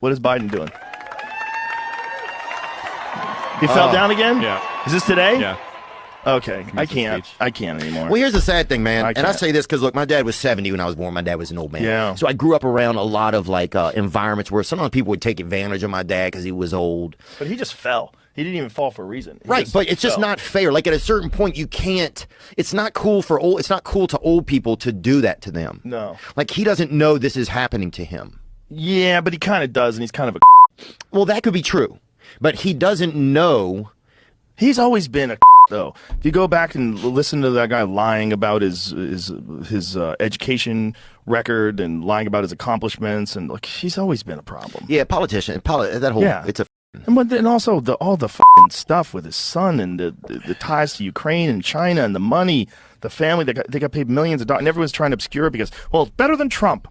What is Biden doing? He fell down again? Yeah. Is this today? Yeah. Okay. I can't anymore. Well, here's the sad thing, man. And I can't. say this because, look, my dad was 70 when I was born. My dad was an old man. Yeah. So I grew up around a lot of, like, environments where sometimes people would take advantage of my dad because he was old. But he just fell. He didn't even fall for a reason. Right, but it's just not fair. Like, at a certain point, you can't. It's not cool to old people to do that to them. No. Like, he doesn't know this is happening to him. Yeah, but he kind of does, and he's kind of a. Well, that could be true, but he doesn't know. He's always been a though. If you go back and listen to that guy lying about his education record and lying about his accomplishments, and like he's always been a problem. Yeah, politician. That whole. Yeah. It's a. And also all the fucking stuff with his son and the ties to Ukraine and China and the money, the family, they got paid millions of dollars, and everyone's trying to obscure it because, well, it's better than Trump.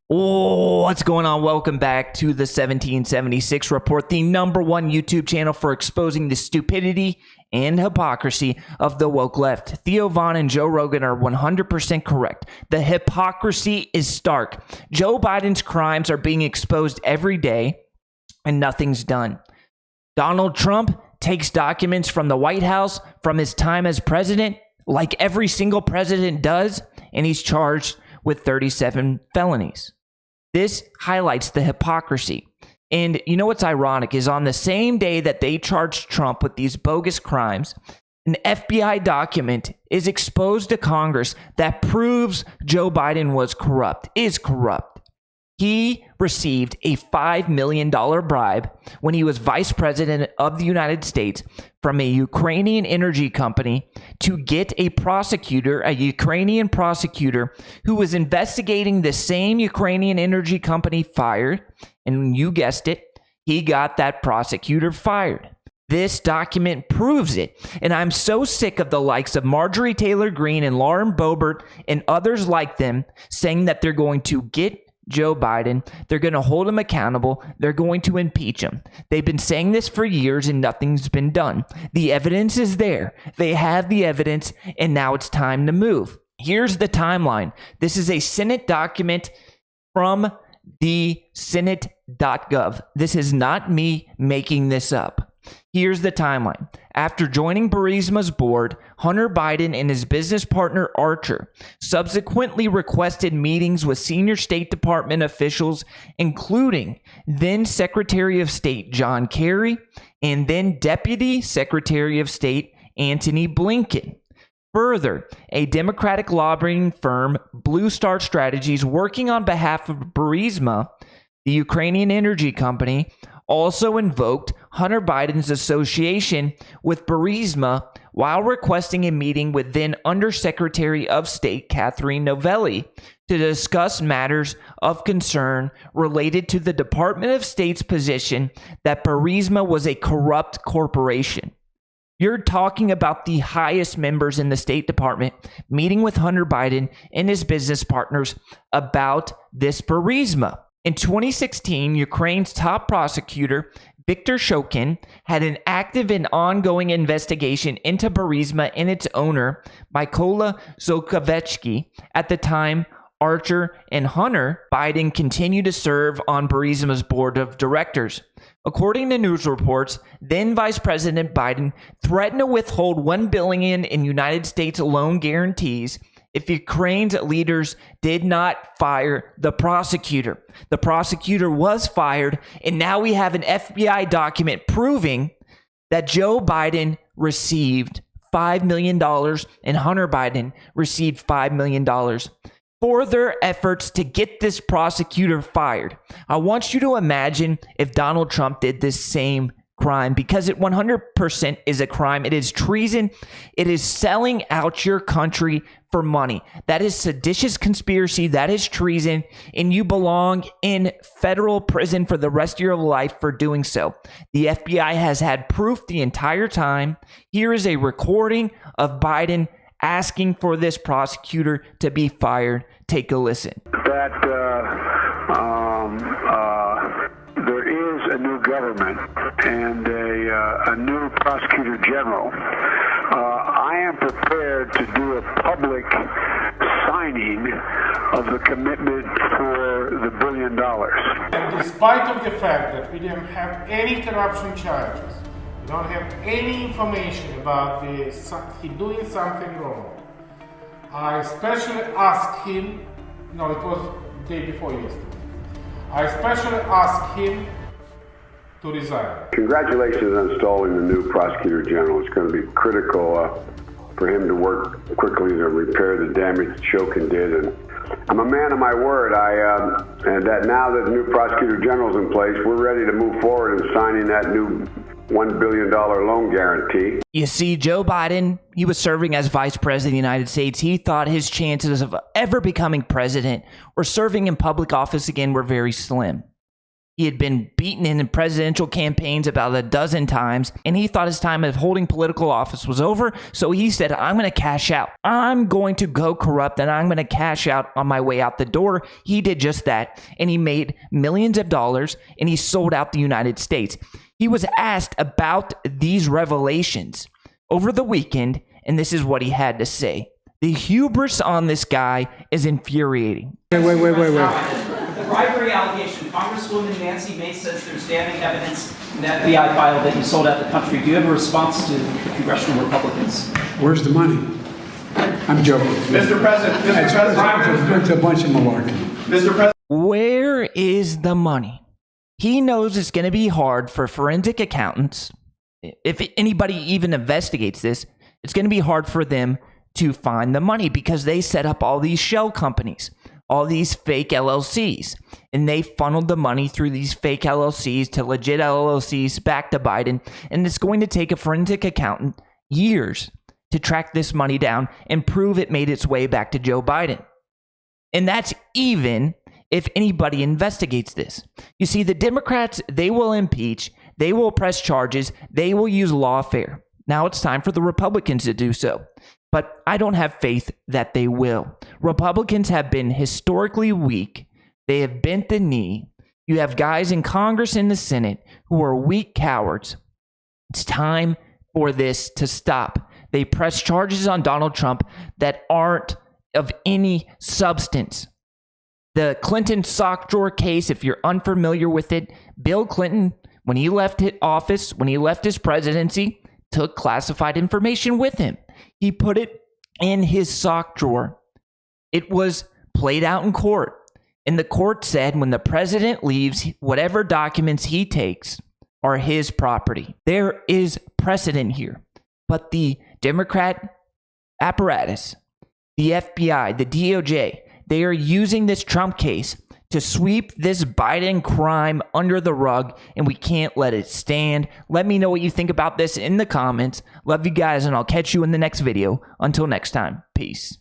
Oh, what's going on? Welcome back to the 1776 Report, the #1 YouTube channel for exposing the stupidity and hypocrisy of the woke left. Theo Von and Joe Rogan are 100% correct. The hypocrisy is stark. Joe Biden's crimes are being exposed every day, and nothing's done. Donald Trump takes documents from the White House from his time as president, like every single president does, and he's charged with 37 felonies. This highlights the hypocrisy. And you know what's ironic is on the same day that they charged Trump with these bogus crimes, an FBI document is exposed to Congress that proves Joe Biden is corrupt. He received a $5 million bribe when he was vice president of the United States from a Ukrainian energy company to get a Ukrainian prosecutor who was investigating the same Ukrainian energy company fired. And you guessed it, he got that prosecutor fired. This document proves it. And I'm so sick of the likes of Marjorie Taylor Greene and Lauren Boebert and others like them saying that they're going to get Joe Biden, they're going to hold him accountable, they're going to impeach him. They've been saying this for years and nothing's been done. The evidence is there. They have the evidence, and now it's time to move. Here's the timeline. This is a Senate document from the Senate.gov. This is not me making this up. Here's the timeline. After joining Burisma's board, Hunter Biden and his business partner Archer subsequently requested meetings with senior State Department officials, including then Secretary of State John Kerry and then Deputy Secretary of State Antony Blinken. Further, a Democratic lobbying firm, Blue Star Strategies, working on behalf of Burisma, the Ukrainian energy company, also invoked Hunter Biden's association with Burisma while requesting a meeting with then Undersecretary of State Catherine Novelli to discuss matters of concern related to the Department of State's position that Burisma was a corrupt corporation. You're talking about the highest members in the State Department meeting with Hunter Biden and his business partners about this Burisma. In 2016, Ukraine's top prosecutor, Viktor Shokin, had an active and ongoing investigation into Burisma and its owner, Mykola Zlochevsky. At the time, Archer and Hunter Biden continued to serve on Burisma's board of directors. According to news reports, then Vice President Biden threatened to withhold $1 billion in United States loan guarantees if Ukraine's leaders did not fire the prosecutor. The prosecutor was fired, and now we have an FBI document proving that Joe Biden received $5 million and Hunter Biden received $5 million for their efforts to get this prosecutor fired. I want you to imagine if Donald Trump did this same crime, because it 100% is a crime. It is treason. It is selling out your country for money. That is seditious conspiracy. That is treason. And you belong in federal prison for the rest of your life for doing so. The FBI has had proof the entire time. Here is a recording of Biden asking for this prosecutor to be fired. Take a listen. There is a new government and a new prosecutor general. I am prepared to do a public signing of the commitment for the $1 billion. despite of the fact that we didn't have any corruption charges, we don't have any information about he doing something wrong, I especially asked him, no, it was the day before yesterday, I especially asked him to resign. Congratulations on installing the new prosecutor general. It's going to be critical for him to work quickly to repair the damage Shokin did. And I'm a man of my word. And that now that the new prosecutor general is in place, we're ready to move forward in signing that new $1 billion loan guarantee. You see, Joe Biden, he was serving as vice president of the United States. He thought his chances of ever becoming president or serving in public office again were very slim. He had been beaten in presidential campaigns about a dozen times, and he thought his time of holding political office was over, so he said, I'm going to cash out. I'm going to go corrupt, and I'm going to cash out on my way out the door. He did just that, and he made millions of dollars, and he sold out the United States. He was asked about these revelations over the weekend, and this is what he had to say. The hubris on this guy is infuriating. Wait. Bribery allegation. Congresswoman Nancy Mace says there's damning evidence in the FBI file that you sold out the country. Do you have a response to the congressional Republicans? Where's the money? I'm joking. Mr. President. It's a bunch of malarkey. Mr. President. Where is the money? He knows it's going to be hard for forensic accountants. If anybody even investigates this, it's going to be hard for them to find the money because they set up all these shell companies, all these fake LLCs, and they funneled the money through these fake LLCs to legit LLCs back to Biden. And it's going to take a forensic accountant years to track this money down and prove it made its way back to Joe Biden. And that's even if anybody investigates this. You see, the Democrats, they will impeach, they will press charges, they will use lawfare. Now it's time for the Republicans to do so. But I don't have faith that they will. Republicans have been historically weak. They have bent the knee. You have guys in Congress and the Senate who are weak cowards. It's time for this to stop. They press charges on Donald Trump that aren't of any substance. The Clinton sock drawer case, if you're unfamiliar with it, Bill Clinton, when he left his office, when he left his presidency, took classified information with him. He put it in his sock drawer. It was played out in court. And the court said when the president leaves, whatever documents he takes are his property. There is precedent here. But the Democrat apparatus, the FBI, the DOJ, they are using this Trump case to sweep this Biden crime under the rug, and we can't let it stand. Let me know what you think about this in the comments. Love you guys, and I'll catch you in the next video. Until next time, peace.